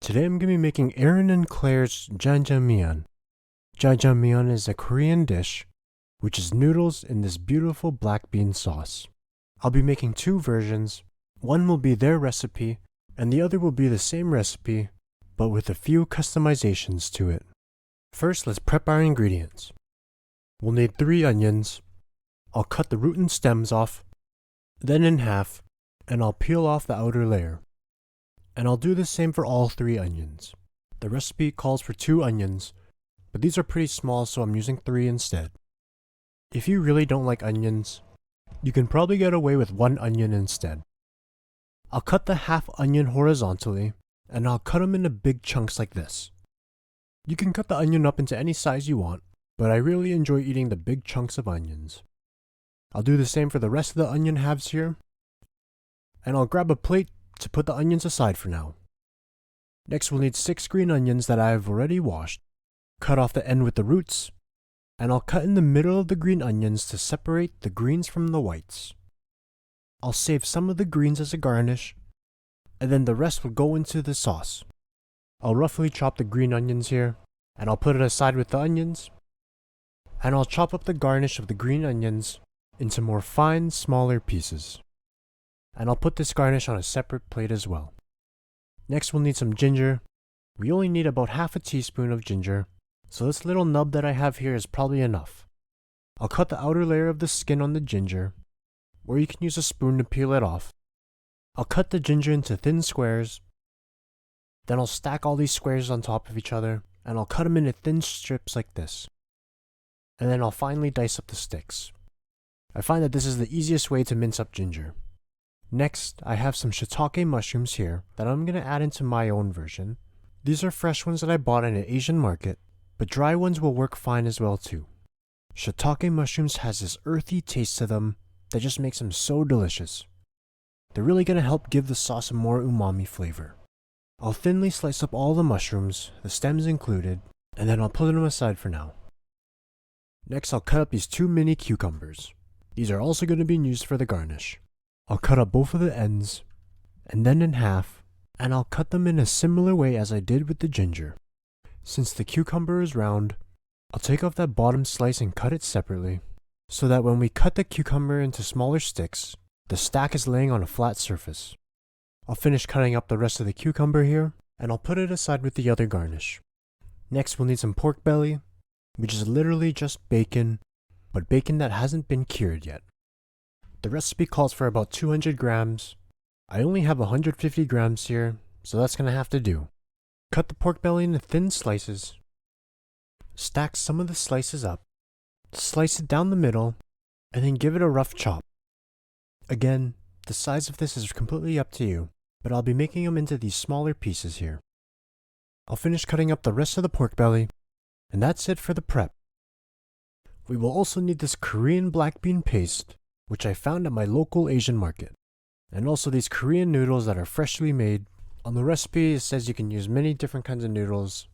Today I'm going to be making Aaron and Claire's Jjajangmyeon. Jjajangmyeon is a Korean dish, which is noodles in this beautiful black bean sauce. I'll be making two versions. One will be their recipe, and the other will be the same recipe, but with a few customizations to it. First, let's prep our ingredients. We'll need 3 onions. I'll cut the root and stems off, then in half, and I'll peel off the outer layer. And I'll do the same for all 3 onions. The recipe calls for 2 onions, but these are pretty small, so I'm using 3 instead. If you really don't like onions, you can probably get away with 1 onion instead. I'll cut the half onion horizontally, and I'll cut them into big chunks like this. You can cut the onion up into any size you want, but I really enjoy eating the big chunks of onions. I'll do the same for the rest of the onion halves here, and I'll grab a plate to put the onions aside for now. Next we'll need 6 green onions that I have already washed. Cut off the end with the roots, and I'll cut in the middle of the green onions to separate the greens from the whites. I'll save some of the greens as a garnish, and then the rest will go into the sauce. I'll roughly chop the green onions here, and I'll put it aside with the onions, and I'll chop up the garnish of the green onions into more fine, smaller pieces. And I'll put this garnish on a separate plate as well. Next we'll need some ginger. We only need about half a teaspoon of ginger, so this little nub that I have here is probably enough. I'll cut the outer layer of the skin on the ginger, or you can use a spoon to peel it off. I'll cut the ginger into thin squares, then I'll stack all these squares on top of each other, and I'll cut them into thin strips like this. And then I'll finally dice up the sticks. I find that this is the easiest way to mince up ginger. Next, I have some shiitake mushrooms here that I'm going to add into my own version. These are fresh ones that I bought in an Asian market, but dry ones will work fine as well too. Shiitake mushrooms has this earthy taste to them that just makes them so delicious. They're really going to help give the sauce a more umami flavor. I'll thinly slice up all the mushrooms, the stems included, and then I'll put them aside for now. Next, I'll cut up these 2 mini cucumbers. These are also going to be used for the garnish. I'll cut up both of the ends, and then in half, and I'll cut them in a similar way as I did with the ginger. Since the cucumber is round, I'll take off that bottom slice and cut it separately, so that when we cut the cucumber into smaller sticks, the stack is laying on a flat surface. I'll finish cutting up the rest of the cucumber here, and I'll put it aside with the other garnish. Next we'll need some pork belly, which is literally just bacon, but bacon that hasn't been cured yet. The recipe calls for about 200 grams. I only have 150 grams here, so that's going to have to do. Cut the pork belly into thin slices. Stack some of the slices up. Slice it down the middle, and then give it a rough chop. Again, the size of this is completely up to you, but I'll be making them into these smaller pieces here. I'll finish cutting up the rest of the pork belly, and that's it for the prep. We will also need this Korean black bean paste, which I found at my local Asian market, and also these Korean noodles that are freshly made. On the recipe it says you can use many different kinds of noodles,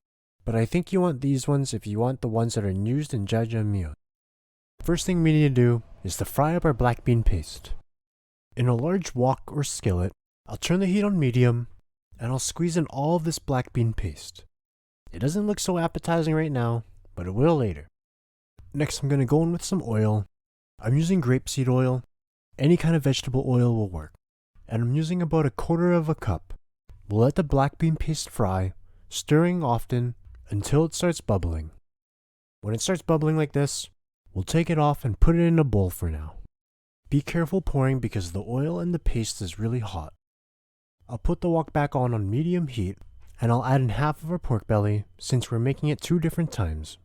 but I think you want these ones if you want the ones that are used in Jjajangmyeon. First thing we need to do is to fry up our black bean paste. In a large wok or skillet, I'll turn the heat on medium, and I'll squeeze in all of this black bean paste. It doesn't look so appetizing right now, but it will later. Next I'm going to go in with some oil. I'm using grapeseed oil. Any kind of vegetable oil will work. And I'm using about 1/4 cup. We'll let the black bean paste fry, stirring often until it starts bubbling. When it starts bubbling like this, we'll take it off and put it in a bowl for now. Be careful pouring because the oil in the paste is really hot. I'll put the wok back on medium heat, and I'll add in half of our pork belly since we're making it 2 different times.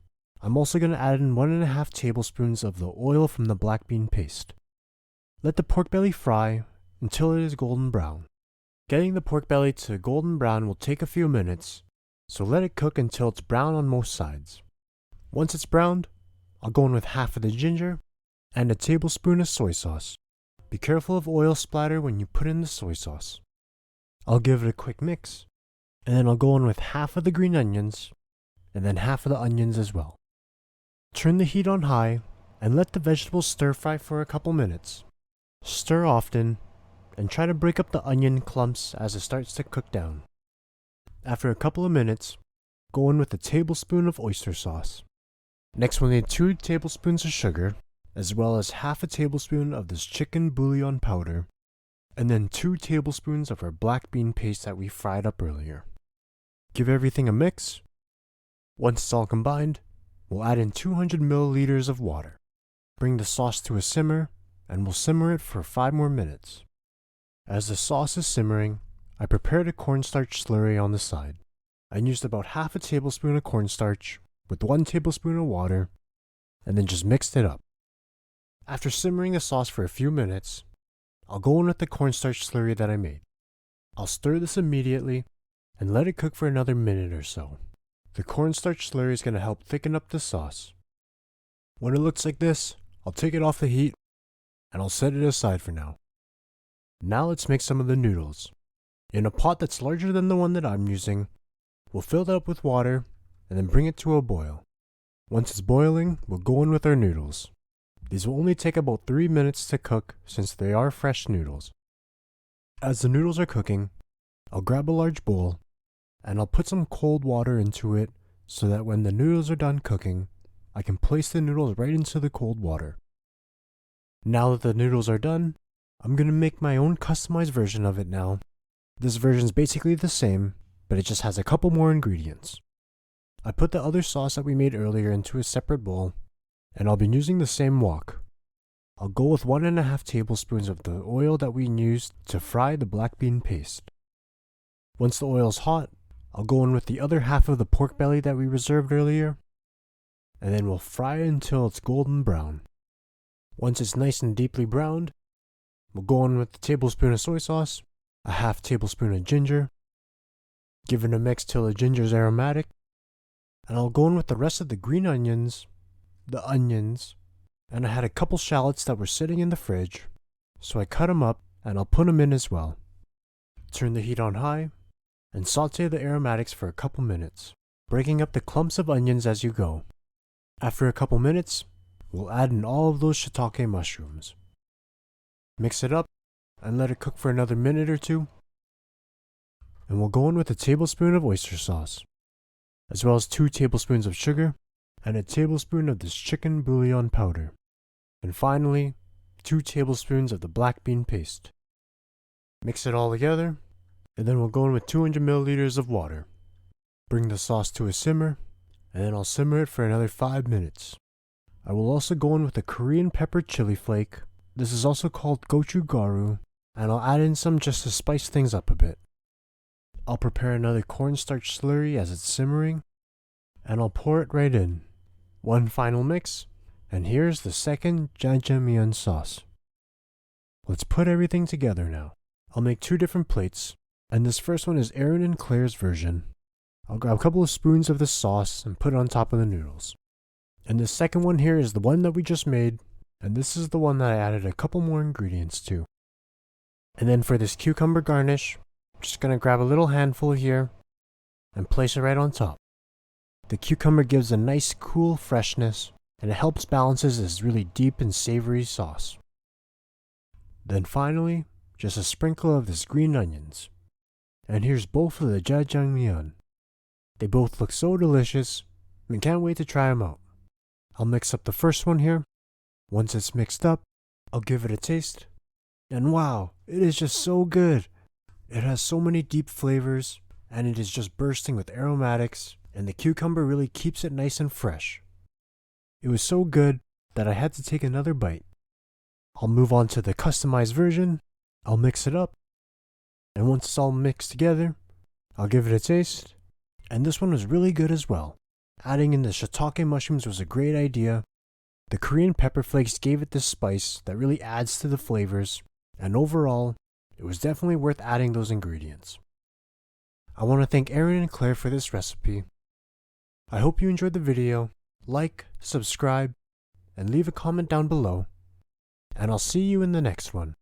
I'm also going to add in 1.5 tablespoons of the oil from the black bean paste. Let the pork belly fry until it is golden brown. Getting the pork belly to golden brown will take a few minutes, so let it cook until it's brown on most sides. Once it's browned, I'll go in with half of the ginger and a tablespoon of soy sauce. Be careful of oil splatter when you put in the soy sauce. I'll give it a quick mix, and then I'll go in with half of the green onions, and then half of the onions as well. Turn the heat on high, and let the vegetables stir fry for a couple minutes. Stir often, and try to break up the onion clumps as it starts to cook down. After a couple of minutes, go in with a tablespoon of oyster sauce. Next we'll need 2 tablespoons of sugar, as well as half a tablespoon of this chicken bouillon powder, and then 2 tablespoons of our black bean paste that we fried up earlier. Give everything a mix. Once it's all combined, we'll add in 200 milliliters of water. Bring the sauce to a simmer, and we'll simmer it for 5 more minutes. As the sauce is simmering, I prepared a cornstarch slurry on the side. I used about half a tablespoon of cornstarch with 1 tablespoon of water, and then just mixed it up. After simmering the sauce for a few minutes, I'll go in with the cornstarch slurry that I made. I'll stir this immediately and let it cook for another minute or so. The cornstarch slurry is going to help thicken up the sauce. When it looks like this, I'll take it off the heat and I'll set it aside for now. Now let's make some of the noodles. In a pot that's larger than the one that I'm using, we'll fill that up with water and then bring it to a boil. Once it's boiling, we'll go in with our noodles. These will only take about 3 minutes to cook since they are fresh noodles. As the noodles are cooking, I'll grab a large bowl and I'll put some cold water into it so that when the noodles are done cooking, I can place the noodles right into the cold water. Now that the noodles are done, I'm going to make my own customized version of it now. This version is basically the same, but it just has a couple more ingredients. I put the other sauce that we made earlier into a separate bowl, and I'll be using the same wok. I'll go with 1.5 tablespoons of the oil that we used to fry the black bean paste. Once the oil's hot, I'll go in with the other half of the pork belly that we reserved earlier, and then we'll fry it until it's golden brown. Once it's nice and deeply browned, we'll go in with a tablespoon of soy sauce, a half tablespoon of ginger, give it a mix till the ginger's aromatic, and I'll go in with the rest of the green onions, the onions, and I had a couple shallots that were sitting in the fridge, so I cut them up and I'll put them in as well. Turn the heat on high and saute the aromatics for a couple minutes, breaking up the clumps of onions as you go. After a couple minutes, we'll add in all of those shiitake mushrooms. Mix it up and let it cook for another minute or two, and we'll go in with a tablespoon of oyster sauce, as well as 2 tablespoons of sugar and a tablespoon of this chicken bouillon powder, and finally 2 tablespoons of the black bean paste. Mix it all together, and then we'll go in with 200 milliliters of water. Bring the sauce to a simmer, and then I'll simmer it for another 5 minutes. I will also go in with a Korean pepper chili flake. This is also called gochugaru, and I'll add in some just to spice things up a bit. I'll prepare another cornstarch slurry as it's simmering, and I'll pour it right in. One final mix, and here's the second jjajangmyeon sauce. Let's put everything together now. I'll make 2 different plates, and this first one is Aaron and Claire's version. I'll grab a couple of spoons of this sauce and put it on top of the noodles. And the second one here is the one that we just made, and this is the one that I added a couple more ingredients to. And then for this cucumber garnish, I'm just going to grab a little handful here and place it right on top. The cucumber gives a nice cool freshness, and it helps balances this really deep and savory sauce. Then finally, just a sprinkle of this green onions. And here's both of the jjajangmyeon. They both look so delicious, and can't wait to try them out. I'll mix up the first one here. Once it's mixed up, I'll give it a taste. And wow, it is just so good. It has so many deep flavors, and it is just bursting with aromatics, and the cucumber really keeps it nice and fresh. It was so good that I had to take another bite. I'll move on to the customized version. I'll mix it up, and once it's all mixed together, I'll give it a taste. And this one was really good as well. Adding in the shiitake mushrooms was a great idea. The Korean pepper flakes gave it this spice that really adds to the flavors, and overall, it was definitely worth adding those ingredients. I want to thank Aaron and Claire for this recipe. I hope you enjoyed the video. Like, subscribe, and leave a comment down below. And I'll see you in the next one.